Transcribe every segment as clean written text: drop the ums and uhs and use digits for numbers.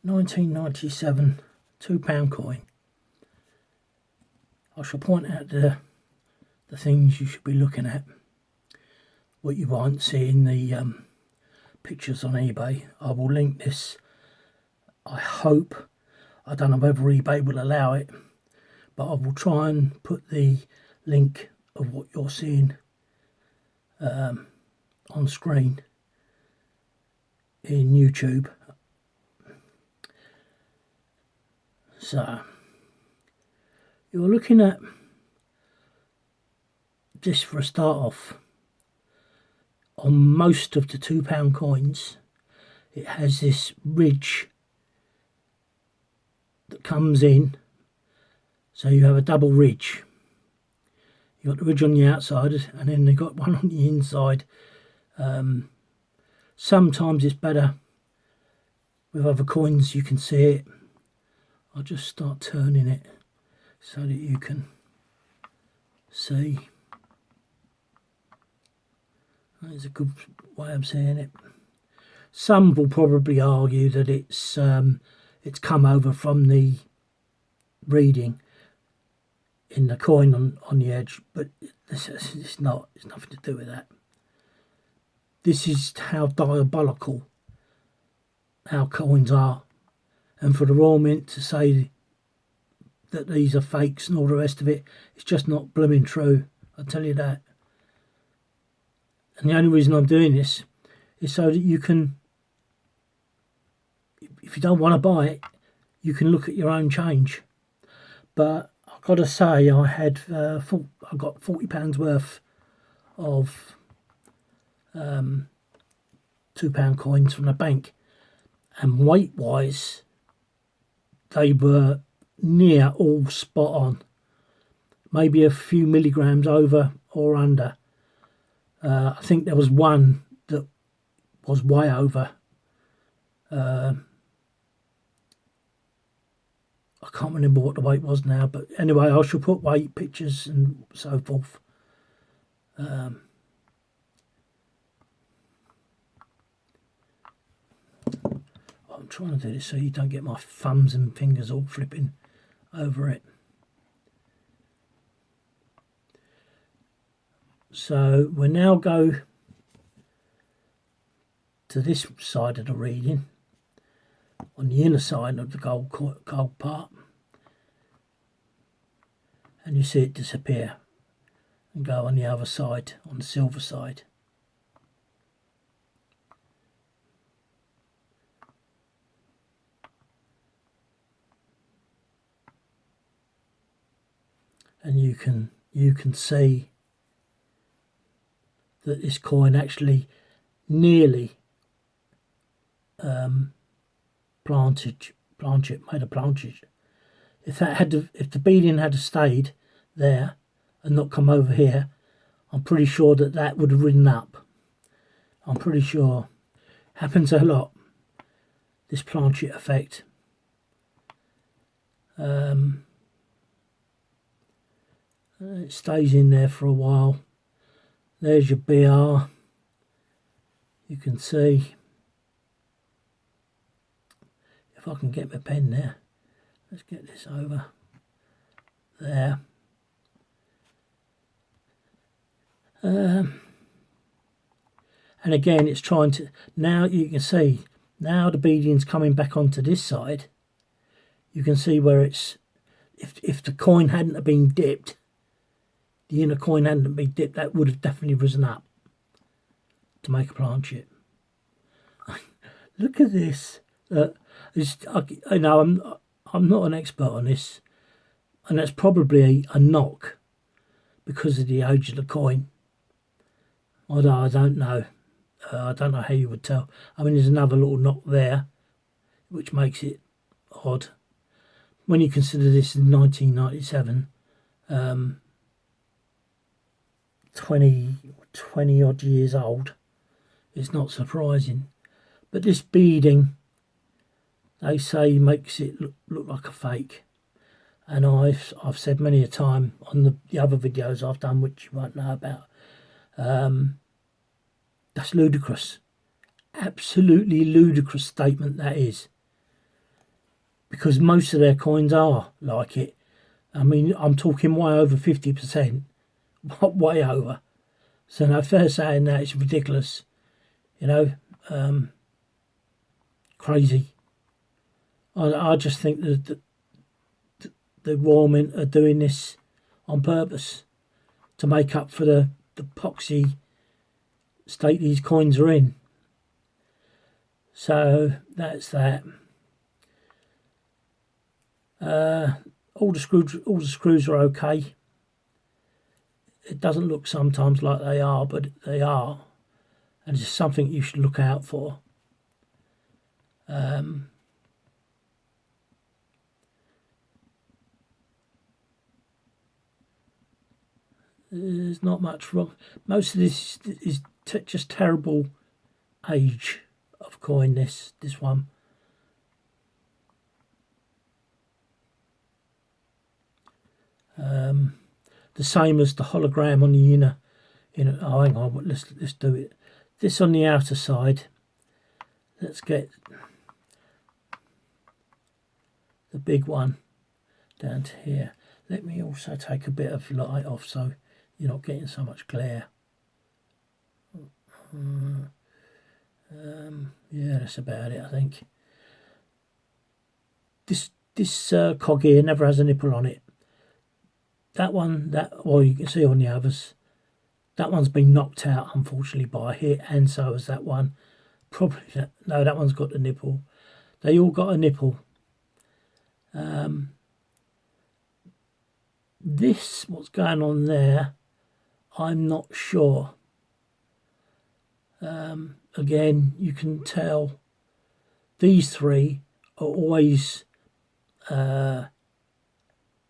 1997 £2 coin. I shall point out the things you should be looking at, what you won't see in the pictures on eBay. I will link this. I hope, I don't know whether eBay will allow it, but I will try and put the link of what you're seeing on screen in YouTube. So you're looking at this for a start off. On most of the £2 coins, it has this ridge that comes in, so you have a double ridge. You've got the ridge on the outside, and then they've got one on the inside. Sometimes it's better with other coins, you can see it. I'll just start turning it so that you can see. That's a good way of saying it. Some will probably argue that it's come over from the reading in the coin on the edge, but it's not. It's nothing to do with that. This is how diabolical our coins are, and for the Royal Mint to say that these are fakes and all the rest of it, it's just not blooming true. I'll tell you that. And the only reason I'm doing this is so that you can, if you don't want to buy it, you can look at your own change. But I've got to say, I got £40 worth of £2 coins from the bank, and weight wise they were near all spot on, maybe a few milligrams over or under. I think there was one that was way over. I can't remember what the weight was now, but anyway, I shall put weight pictures and so forth. I'm trying to do this so you don't get my thumbs and fingers all flipping over it. So we'll now go to this side of the reading, on the inner side of the gold part, and you see it disappear and go on the other side, on the silver side. And you can see that this coin actually nearly made a planchage. If the beading had stayed there and not come over here, I'm pretty sure that would have ridden up. I'm pretty sure. Happens a lot, this planchet effect. It stays in there for a while. There's your BR. You can see, if I can get my pen there, let's get this over there. And again, it's trying to, now you can see, now the beading's coming back onto this side. You can see where it's, if the coin hadn't have been dipped, the inner coin hadn't been dipped, that would have definitely risen up to make a planchet. Look at this. I know I'm not an expert on this, and that's probably a knock because of the age of the coin. Although I don't know. I don't know how you would tell. I mean, there's another little knock there, which makes it odd. When you consider this in 1997, 20 odd years old, it's not surprising. But this beading, they say, makes it look like a fake. And I've said many a time on the other videos I've done, which you won't know about, that's ludicrous. Absolutely ludicrous statement that is. because most of their coins are like it. I mean, I'm talking way over 50%, way over. So no, if they're saying that, it's ridiculous, you know, crazy. I just think that the Royal Mint are doing this on purpose to make up for the poxy state these coins are in. So that's that. All the screws are okay. It doesn't look sometimes like they are, but they are, and it's something you should look out for. There's not much wrong. Most of this is just terrible age of coin. This one. The same as the hologram on the inner. Oh, hang on. Let's do it. This on the outer side. Let's get the big one down to here. Let me also take a bit of light off so you're not getting so much glare. Yeah, that's about it, I think. This cog here never has a nipple on it. That one, well, you can see on the others, that one's been knocked out, unfortunately, by a hit, and so has that one. Probably, no, that one's got the nipple. They all got a nipple. This, what's going on there, I'm not sure. Again, you can tell these three are always like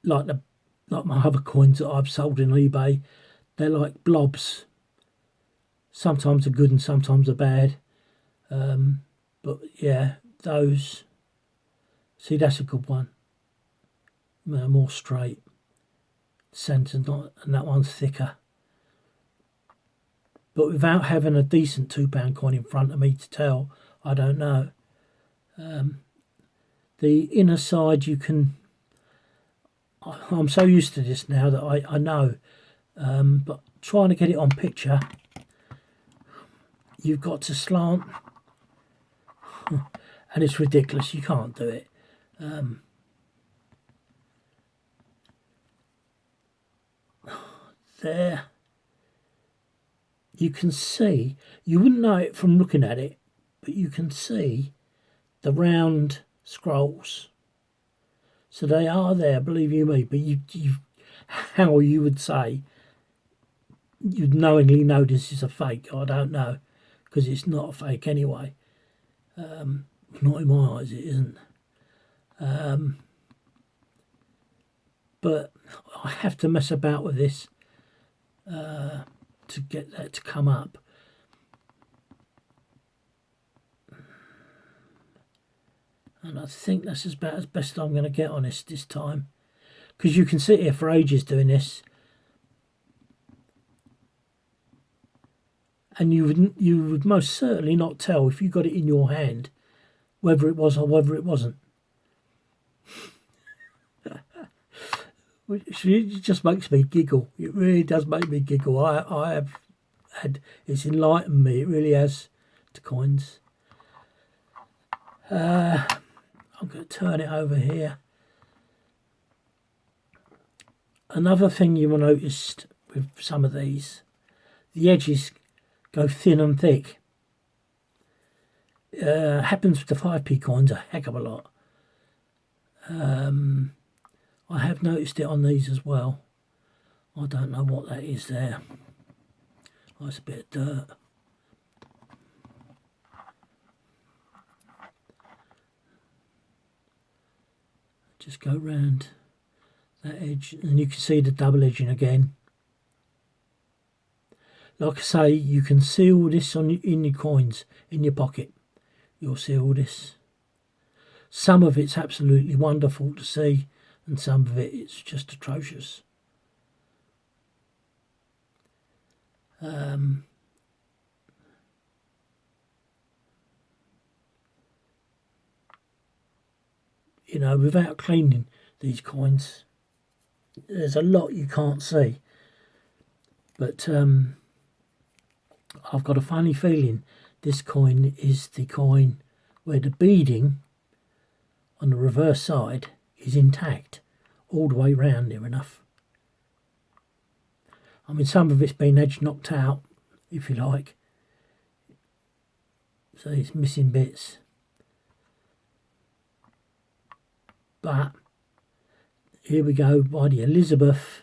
my other coins that I've sold in eBay. They're like blobs. Sometimes they're good and sometimes they're bad. But yeah, those. See, that's a good one. More straight. Centre's not, and that one's thicker. But without having a decent £2 coin in front of me to tell, I don't know. The inner side, you can. I'm so used to this now that I know. But trying to get it on picture, you've got to slant. And it's ridiculous. You can't do it. There. You can see, you wouldn't know it from looking at it, but you can see the round scrolls. So they are there, believe you me, but you how you would say you'd knowingly know this is a fake, I don't know, because it's not a fake anyway. Not in my eyes, it isn't. But I have to mess about with this to get that to come up. And I think that's about as best I'm going to get on this time. Because you can sit here for ages doing this. And you would most certainly not tell if you got it in your hand whether it was or whether it wasn't. Which just makes me giggle. It really does make me giggle. I have had, it's enlightened me. It really has, to coins. I'm going to turn it over here. Another thing you will notice with some of these, the edges go thin and thick. Happens with the 5p coins a heck of a lot. I have noticed it on these as well. I don't know what that is there. Oh, it's a bit of dirt. Just go round that edge and you can see the double edging again. Like I say, you can see all this in your coins, in your pocket. You'll see all this. Some of it's absolutely wonderful to see, and some of it's just atrocious. you know, without cleaning these coins, there's a lot you can't see. But I've got a funny feeling this coin is the coin where the beading on the reverse side is intact all the way round near enough. I mean, some of it's been edge knocked out, if you like. So it's missing bits. But here we go by the Elizabeth,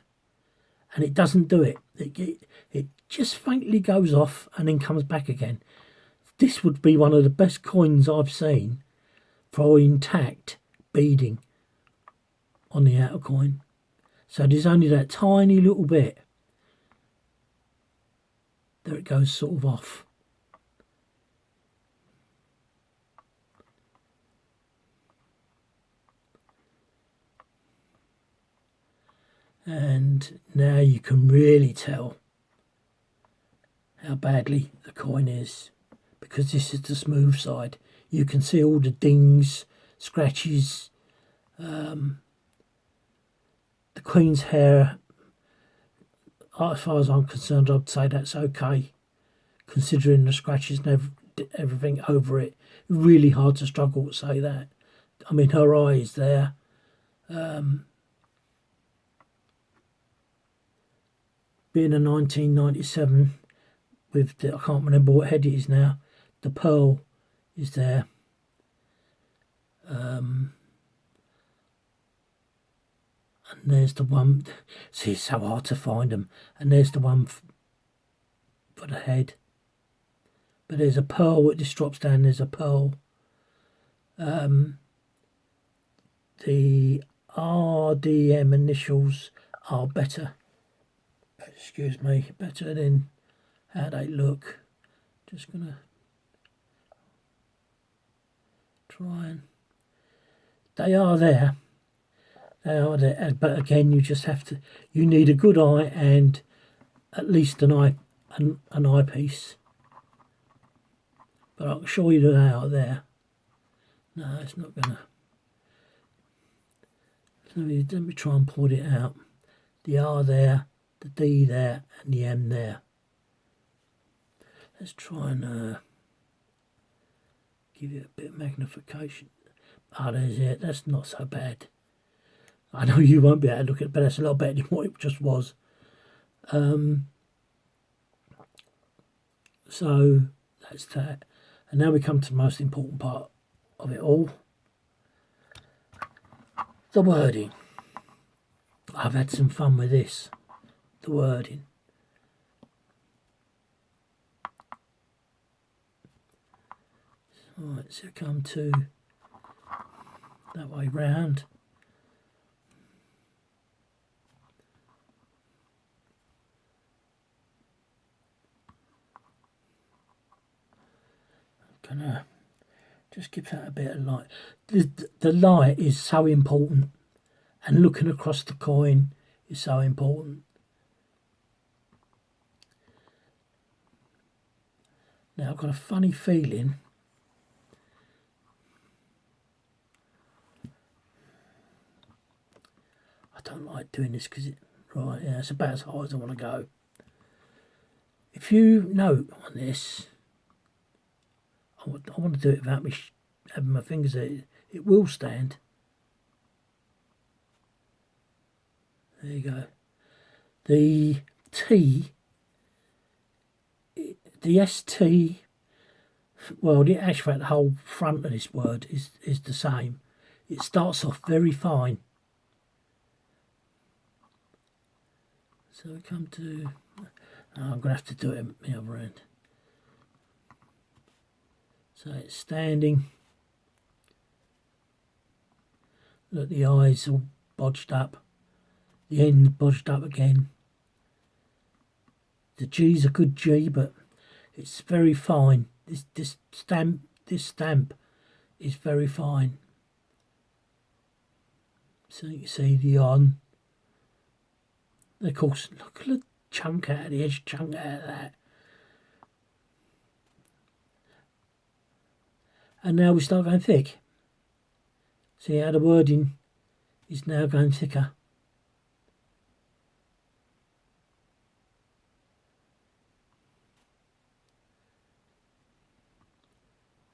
and it doesn't do it. It just faintly goes off and then comes back again. This would be one of the best coins I've seen for intact beading on the outer coin. So there's only that tiny little bit. There it goes sort of off. And now you can really tell how badly the coin is, because this is the smooth side. You can see all the dings, scratches. The Queen's hair, as far as I'm concerned, I'd say that's okay, considering the scratches and everything over it. Really hard to struggle to say that. I mean, her eye is there. Being a 1997 with the, I can't remember what head it is now, the pearl is there. And there's the one, see, it's so hard to find them. And there's the one for the head. But there's a pearl, that just drops down, there's a pearl. The RDM initials are better. Excuse me, better than how they look. Just gonna try and, they are there, but again, you just have to, you need a good eye and at least an eyepiece. But I can assure you that they are there. No, it's not gonna. Let me try and point it out. The R there, the D there, and the M there. Let's try and give it a bit of magnification. Ah, there's it. That's not so bad. I know you won't be able to look at it, but that's a lot better than what it just was. So that's that. And now we come to the most important part of it all. The wording. I've had some fun with this. The wording. Right, so come to that way round. I'm gonna just give that a bit of light. The light is so important, and looking across the coin is so important. Now I've got a funny feeling I don't like doing this because right, yeah, it's about as high as I want to go. If you note on this, I want to do it without me having my fingers there. It will stand. There you go. The T, the ST, well, the actual the whole front of this word is the same. It starts off very fine. So we come to, I'm going to have to do it the other end. So it's standing. Look, the eyes all bodged up. The end bodged up again. The G's a good G, but it's very fine. This stamp is very fine. So you can see the on. Of course, look at the chunk out of the edge, chunk out of that. And now we start going thick. See how the wording is now going thicker.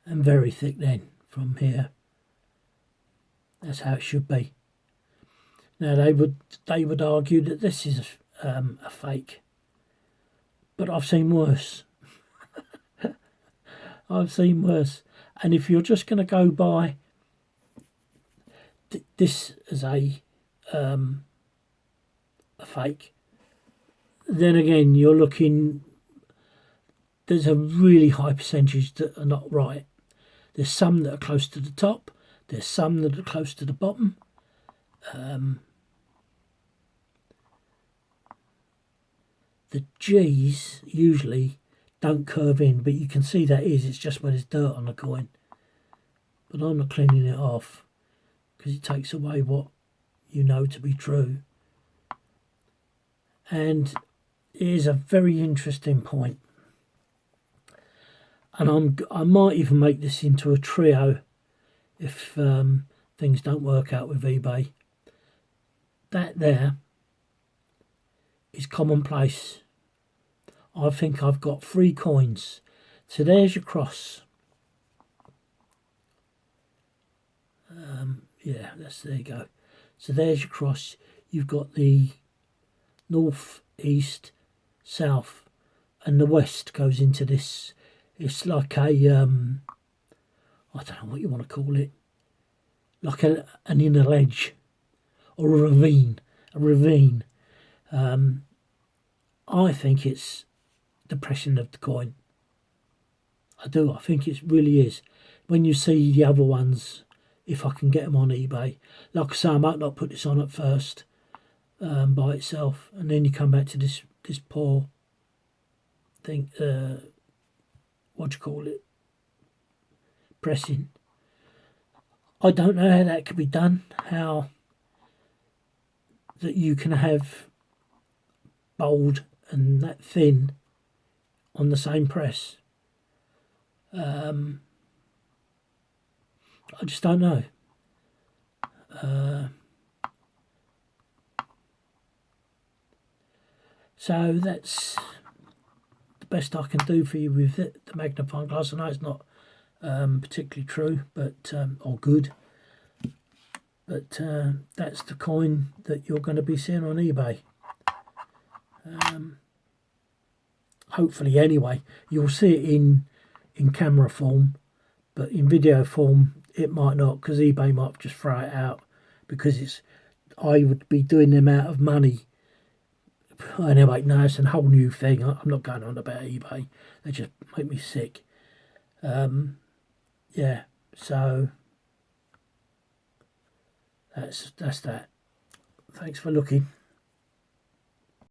And very thick then from here. That's how it should be. Now they would argue that this is a fake, but I've seen worse. I've seen worse. And if you're just going to go by this as a fake, then again you're looking. There's a really high percentage that are not right. There's some that are close to the top. There's some that are close to the bottom. The G's usually don't curve in, but you can see that it's just where there's dirt on the coin. But I'm not cleaning it off because it takes away what you know to be true. And it is a very interesting point. And I might even make this into a trio if things don't work out with eBay. That there is commonplace. I think I've got 3 coins. So there's your cross. Yeah, there you go. So there's your cross. You've got the north, east, south, and the west goes into this. It's like a, I don't know what you want to call it, like an inner ledge or a ravine. I think it's depression of the coin. I do. I think it really is. When you see the other ones, if I can get them on eBay, like I say, I might not put this on at first by itself, and then you come back to this poor thing. What do you call it? Pressing. I don't know how that could be done. How that you can have bold and that thin on the same press. I just don't know. So that's the best I can do for you with the magnifying glass. I know it's not particularly true, but or good, but that's the coin that you're going to be seeing on eBay. Hopefully, anyway, you'll see it in camera form, but in video form it might not, because eBay might just throw it out, because I would be doing them out of money. Anyway, no, it's a whole new thing. I'm not going on about eBay. They just make me sick. Yeah, so that's that. Thanks for looking.